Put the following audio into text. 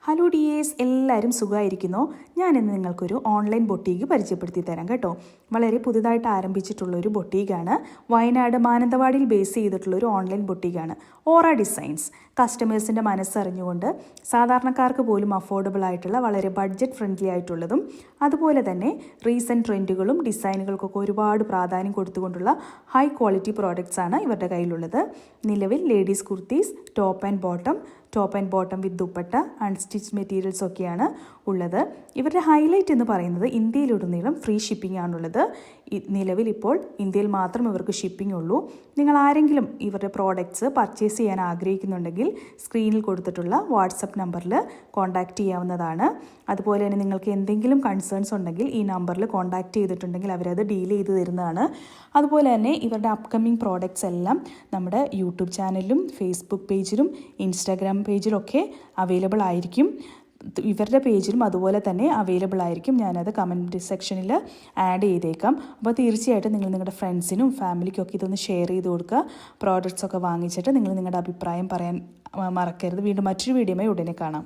Hello dears, എല്ലാവരും സുഖമായിരിക്കുന്നോ? ഞാനിന്ന് നിങ്ങൾക്കൊരു ഓൺലൈൻ ബൊട്ടീക്ക് പരിചയപ്പെടുത്തി തരാം കേട്ടോ. വളരെ പുതുതായിട്ട് ആരംഭിച്ചിട്ടുള്ളൊരു ബൊട്ടീക്കാണ്. വയനാട് മാനന്തവാടിയിൽ ബേസ് ചെയ്തിട്ടുള്ളൊരു ഓൺലൈൻ ബൊട്ടീക്കാണ്. ഓറ ഡിസൈൻസ്. കസ്റ്റമേഴ്സിൻ്റെ മനസ്സറിഞ്ഞുകൊണ്ട് സാധാരണക്കാർക്ക് പോലും അഫോർഡബിൾ ആയിട്ടുള്ള വളരെ ബഡ്ജറ്റ് ഫ്രണ്ട്ലി ആയിട്ടുള്ളതും അതുപോലെ തന്നെ റീസെൻറ്റ് ട്രെൻഡുകളും ഡിസൈനുകൾക്കൊക്കെ ഒരുപാട് പ്രാധാന്യം കൊടുത്തുകൊണ്ടുള്ള ഹൈ ക്വാളിറ്റി പ്രോഡക്റ്റ്സ് ആണ് ഇവരുടെ കയ്യിലുള്ളത്. നിലവിൽ ladies kurtis, top and bottom with dupatta, unstitch materials ഒക്കെയാണ് ഉള്ളത്. ഇവരുടെ ഹൈലൈറ്റ് എന്ന് പറയുന്നത് ഇന്ത്യയിലുടനീളം ഫ്രീ ഷിപ്പിംഗ് ആണുള്ളത്. നിലവിൽ ഇപ്പോൾ ഇന്ത്യയിൽ മാത്രം ഇവർക്ക് ഷിപ്പിംഗ് ഉള്ളൂ. നിങ്ങൾ ആരെങ്കിലും ഇവരുടെ പ്രോഡക്റ്റ്സ് പർച്ചേസ് ചെയ്യാൻ ആഗ്രഹിക്കുന്നുണ്ടെങ്കിൽ സ്ക്രീനിൽ കൊടുത്തിട്ടുള്ള വാട്സപ്പ് നമ്പറിൽ കോൺടാക്റ്റ് ചെയ്യാവുന്നതാണ്. അതുപോലെ തന്നെ നിങ്ങൾക്ക് എന്തെങ്കിലും കൺസേൺസ് ഉണ്ടെങ്കിൽ ഈ നമ്പറിൽ കോൺടാക്റ്റ് ചെയ്തിട്ടുണ്ടെങ്കിൽ അവരത് ഡീൽ ചെയ്ത് തരുന്നതാണ്. അതുപോലെ തന്നെ ഇവരുടെ അപ്കമിങ് പ്രോഡക്റ്റ്സ് എല്ലാം നമ്മുടെ യൂട്യൂബ് ചാനലിലും ഫേസ്ബുക്ക് പേജിലും ഇൻസ്റ്റാഗ്രാം പേജിലൊക്കെ അവൈലബിൾ ആയിരിക്കും. ഇവരുടെ പേജിലും അതുപോലെ തന്നെ അവൈലബിൾ ആയിരിക്കും. ഞാനത് കമൻറ്റ് സെക്ഷനിൽ ആഡ് ചെയ്തേക്കാം. അപ്പോൾ തീർച്ചയായിട്ടും നിങ്ങൾ നിങ്ങളുടെ ഫ്രണ്ട്സിനും ഫാമിലിക്കൊക്കെ ഇതൊന്ന് ഷെയർ ചെയ്ത് കൊടുക്കുക. പ്രോഡക്റ്റ്സൊക്കെ വാങ്ങിച്ചിട്ട് നിങ്ങൾ നിങ്ങളുടെ അഭിപ്രായം പറയാൻ മറക്കരുത്. വീണ്ടും മറ്റൊരു വീഡിയോയുമായി ഉടനെ കാണാം.